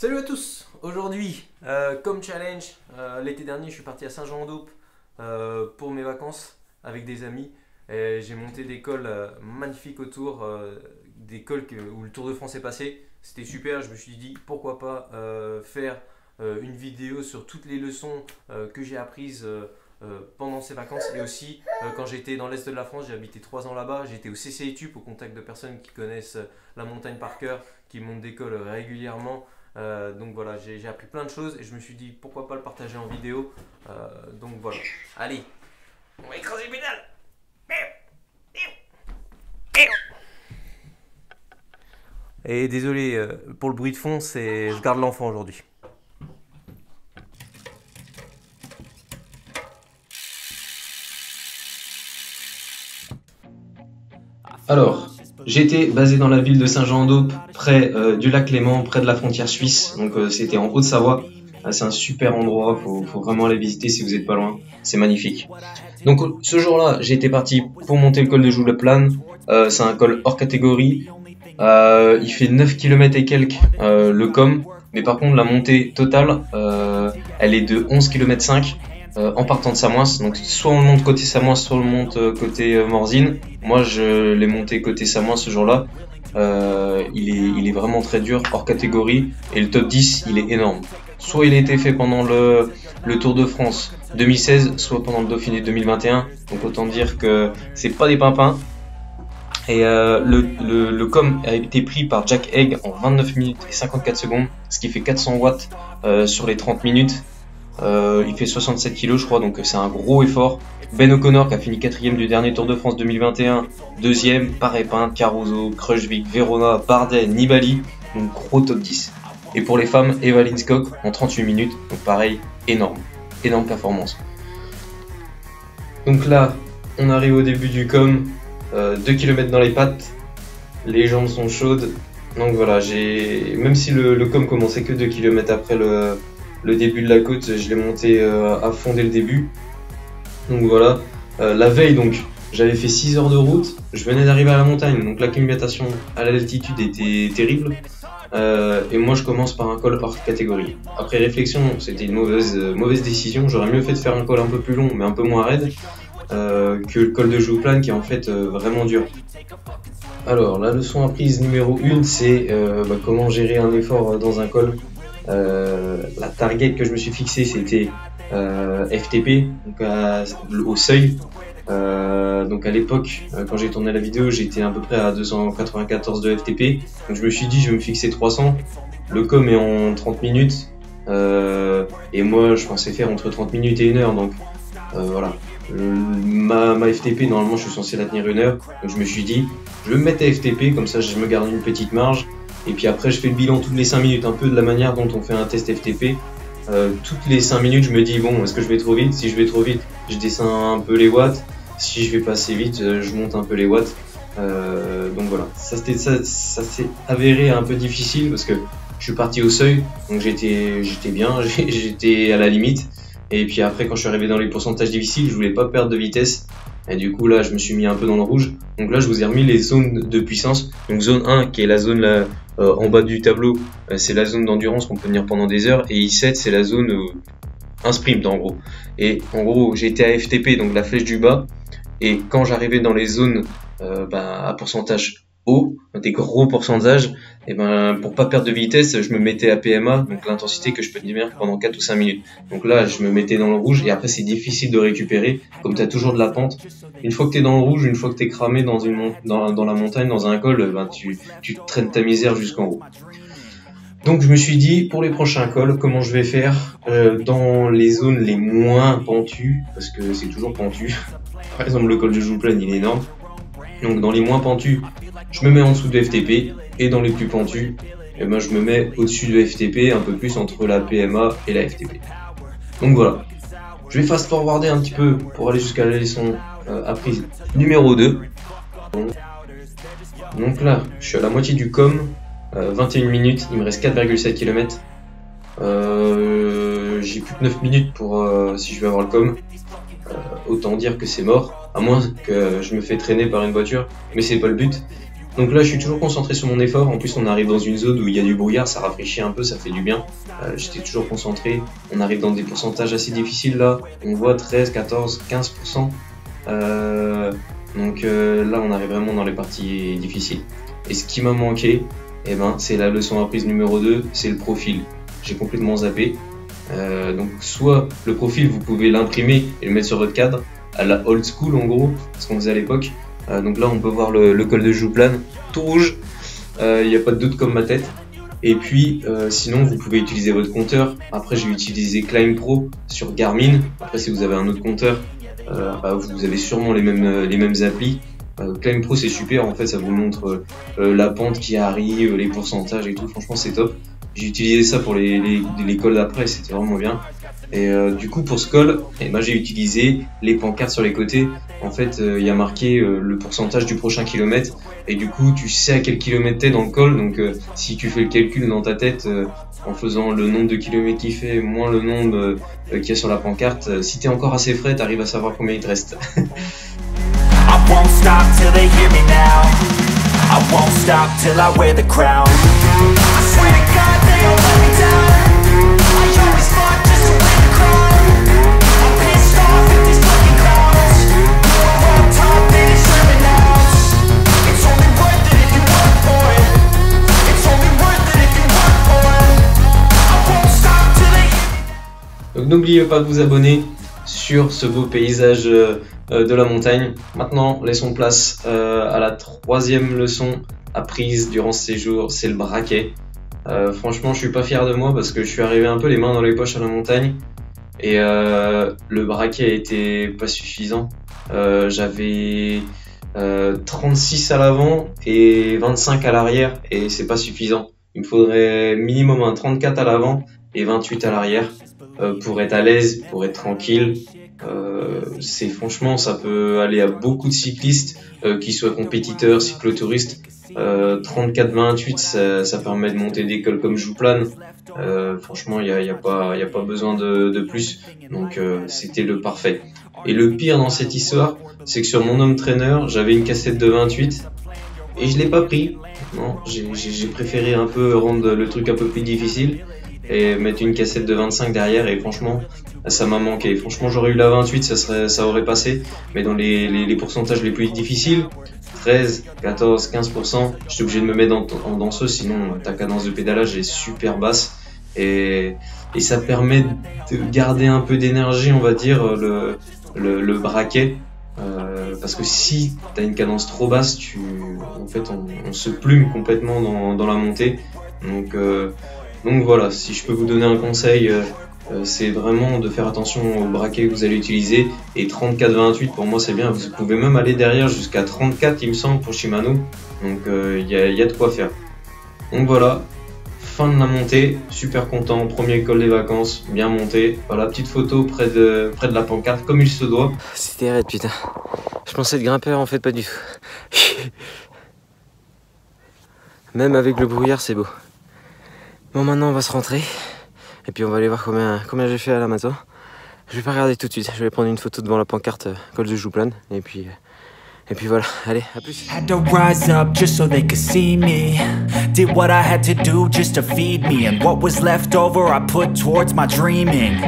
Salut à tous. Aujourd'hui, comme challenge, l'été dernier je suis parti à Saint-Jean-en-Dope pour mes vacances avec des amis. Et j'ai monté des cols magnifiques autour, des cols où le Tour de France est passé. C'était super, je me suis dit pourquoi pas faire une vidéo sur toutes les leçons que j'ai apprises pendant ces vacances. Et aussi quand j'étais dans l'est de la France, j'ai habité 3 ans là-bas, j'étais au CC Etup au contact de personnes qui connaissent la montagne par cœur, qui montent des cols régulièrement. Donc voilà, j'ai appris plein de choses et je me suis dit pourquoi pas le partager en vidéo. Donc voilà, allez, on va écraser le pédale. Et désolé pour le bruit de fond, je garde l'enfant aujourd'hui. Alors, j'étais basé dans la ville de Saint-Jean-en-Dope, près du lac Léman, près de la frontière suisse, donc c'était en Haute-Savoie. C'est un super endroit, faut vraiment aller visiter si vous n'êtes pas loin, c'est magnifique. Donc ce jour-là, j'étais parti pour monter le col de Joux-le-Plane, c'est un col hors catégorie, il fait 9 km et quelques le com, mais par contre la montée totale, elle est de 11 km 5. En partant de Samois, donc soit on monte côté Samois, soit on monte côté Morzine. Moi je l'ai monté côté Samois ce jour-là. Il est vraiment très dur, hors catégorie, et le top 10 il est énorme. Soit il a été fait pendant le Tour de France 2016, soit pendant le Dauphiné 2021, donc autant dire que c'est pas des pimpins. Et le com a été pris par Jack Haig en 29 minutes et 54 secondes, ce qui fait 400 watts sur les 30 minutes. Il fait 67 kg je crois, donc c'est un gros effort. Ben O'Connor qui a fini 4ème du dernier Tour de France 2021, 2ème, Paré-Pin, Caruso, Kruijswijk, Verona, Bardet, Nibali, donc gros top 10. Et pour les femmes, Eva Linskog en 38 minutes, donc pareil, énorme performance. Donc là, on arrive au début du com, 2 km dans les pattes, les jambes sont chaudes, donc voilà, même si le com commençait que 2 km après le début de la côte, je l'ai monté à fond dès le début. Donc voilà, la veille donc j'avais fait 6 heures de route, je venais d'arriver à la montagne, donc l'acclimatation à l'altitude était terrible. Et moi je commence par un col hors catégorie. Après réflexion, c'était une mauvaise décision, j'aurais mieux fait de faire un col un peu plus long mais un peu moins raide que le col de Joux-le-Plane qui est en fait vraiment dur. Alors la leçon apprise numéro 1, c'est comment gérer un effort dans un col. La target que je me suis fixé c'était FTP, donc au seuil. Donc à l'époque, quand j'ai tourné la vidéo, j'étais à peu près à 294 de FTP. Donc je me suis dit je vais me fixer 300. Le com est en 30 minutes et moi je pensais faire entre 30 minutes et 1 heure. Donc voilà. Ma FTP normalement je suis censé la tenir 1 heure. Donc je me suis dit je vais me mettre à FTP, comme ça je me garde une petite marge. Et puis après je fais le bilan toutes les 5 minutes, un peu de la manière dont on fait un test FTP. Toutes les 5 minutes je me dis bon, est-ce que je vais trop vite? Si je vais trop vite, je descends un peu les watts. Si je vais pas assez vite, je monte un peu les watts. Donc voilà, ça s'est avéré un peu difficile parce que je suis parti au seuil, donc j'étais bien, j'étais à la limite. Et puis après quand je suis arrivé dans les pourcentages difficiles, je voulais pas perdre de vitesse. Et du coup là je me suis mis un peu dans le rouge. Donc là je vous ai remis les zones de puissance. Donc zone 1 qui est la zone là, en bas du tableau, c'est la zone d'endurance qu'on peut tenir pendant des heures. Et I7 c'est la zone un sprint en gros. Et en gros j'étais à FTP, donc la flèche du bas. Et quand j'arrivais dans les zones à pourcentage haut, des gros pourcentages, et pour pas perdre de vitesse, je me mettais à PMA, donc l'intensité que je peux tenir pendant 4 ou 5 minutes. Donc là, je me mettais dans le rouge et après c'est difficile de récupérer, comme tu as toujours de la pente. Une fois que tu es dans le rouge, une fois que tu es cramé dans la montagne, dans un col, tu traînes ta misère jusqu'en haut. Donc je me suis dit, pour les prochains cols, comment je vais faire dans les zones les moins pentues, parce que c'est toujours pentu. Par exemple, le col de Joux-le-Plane, il est énorme. Donc dans les moins pentus, je me mets en dessous de FTP, et dans les plus pentus, je me mets au-dessus de FTP, un peu plus entre la PMA et la FTP. Donc voilà. Je vais fast forwarder un petit peu pour aller jusqu'à la leçon apprise numéro 2. Donc là, je suis à la moitié du com, 21 minutes, il me reste 4,7 km. J'ai plus que 9 minutes pour si je vais avoir le com. Autant dire que c'est mort, à moins que je me fais traîner par une voiture, mais c'est pas le but. Donc là, je suis toujours concentré sur mon effort. En plus, on arrive dans une zone où il y a du brouillard, ça rafraîchit un peu, ça fait du bien. J'étais toujours concentré. On arrive dans des pourcentages assez difficiles là. On voit 13, 14, 15%. Donc là, on arrive vraiment dans les parties difficiles. Et ce qui m'a manqué, eh ben, c'est la leçon apprise numéro 2, c'est le profil. J'ai complètement zappé. Donc soit le profil, vous pouvez l'imprimer et le mettre sur votre cadre, à la old school en gros, ce qu'on faisait à l'époque. Donc là on peut voir le col de Jouplan, tout rouge, il n'y a pas de doute comme ma tête. Et puis sinon vous pouvez utiliser votre compteur. Après j'ai utilisé Climb Pro sur Garmin. Après si vous avez un autre compteur, vous avez sûrement les mêmes applis. Climb Pro c'est super, en fait ça vous montre la pente qui arrive, les pourcentages et tout, franchement c'est top. J'ai utilisé ça pour les cols d'après, c'était vraiment bien. Et du coup pour ce col, j'ai utilisé les pancartes sur les côtés. En fait il y a marqué le pourcentage du prochain kilomètre, et du coup tu sais à quel kilomètre t'es dans le col. Donc si tu fais le calcul dans ta tête en faisant le nombre de kilomètres qu'il fait moins le nombre qu'il y a sur la pancarte, si t'es encore assez frais, t'arrives à savoir combien il te reste. I won't stop till they hear me now. I won't stop till I wear the crown. I swear to God they don't let me down. I always fought just to win the crown. I'm pissed off at these fucking clowns. I'm on top, they deserve it now. It's only worth it if you work for it. It's only worth it if you work for it. I won't stop till they hear me. Donc n'oubliez pas de vous abonner sur ce beau paysage de la montagne. Maintenant, laissons place à la troisième leçon apprise durant ce séjour, c'est le braquet. Franchement, je suis pas fier de moi parce que je suis arrivé un peu les mains dans les poches à la montagne et le braquet était pas suffisant. J'avais 36 à l'avant et 25 à l'arrière et c'est pas suffisant. Il me faudrait minimum un 34 à l'avant et 28 à l'arrière pour être à l'aise, pour être tranquille. C'est franchement, ça peut aller à beaucoup de cyclistes, qu'ils soient compétiteurs, cyclotouristes. 34-28, ça permet de monter des cols comme Jouplan. Franchement, il y a pas besoin de plus. Donc c'était le parfait. Et le pire dans cette histoire, c'est que sur mon home trainer, j'avais une cassette de 28 et je l'ai pas pris. Non, j'ai préféré un peu rendre le truc un peu plus difficile et mettre une cassette de 25 derrière, et franchement ça m'a manqué. Franchement j'aurais eu la 28, ça aurait passé, mais dans les pourcentages les plus difficiles, 13, 14, 15%, j'étais obligé de me mettre en danseuse, sinon ta cadence de pédalage est super basse et ça permet de garder un peu d'énergie, on va dire, le braquet. Parce que si tu as une cadence trop basse, on se plume complètement dans la montée. Donc voilà, si je peux vous donner un conseil, c'est vraiment de faire attention au braquet que vous allez utiliser. Et 34-28 pour moi c'est bien, vous pouvez même aller derrière jusqu'à 34 il me semble pour Shimano. Donc il y a de quoi faire. Donc voilà, fin de la montée, super content, premier col des vacances, bien monté. Voilà, petite photo près de la pancarte comme il se doit. C'était raide, putain. Je pensais être grimpeur, en fait pas du tout. Même avec le brouillard c'est beau. Bon, maintenant on va se rentrer et puis on va aller voir combien j'ai fait à la matin. Je vais pas regarder tout de suite, je vais prendre une photo devant la pancarte col de Jouplan et puis voilà, allez, à plus. Had to rise up just so they could see me. Did what I had to do just to feed me, and what was left over I put towards my dreaming.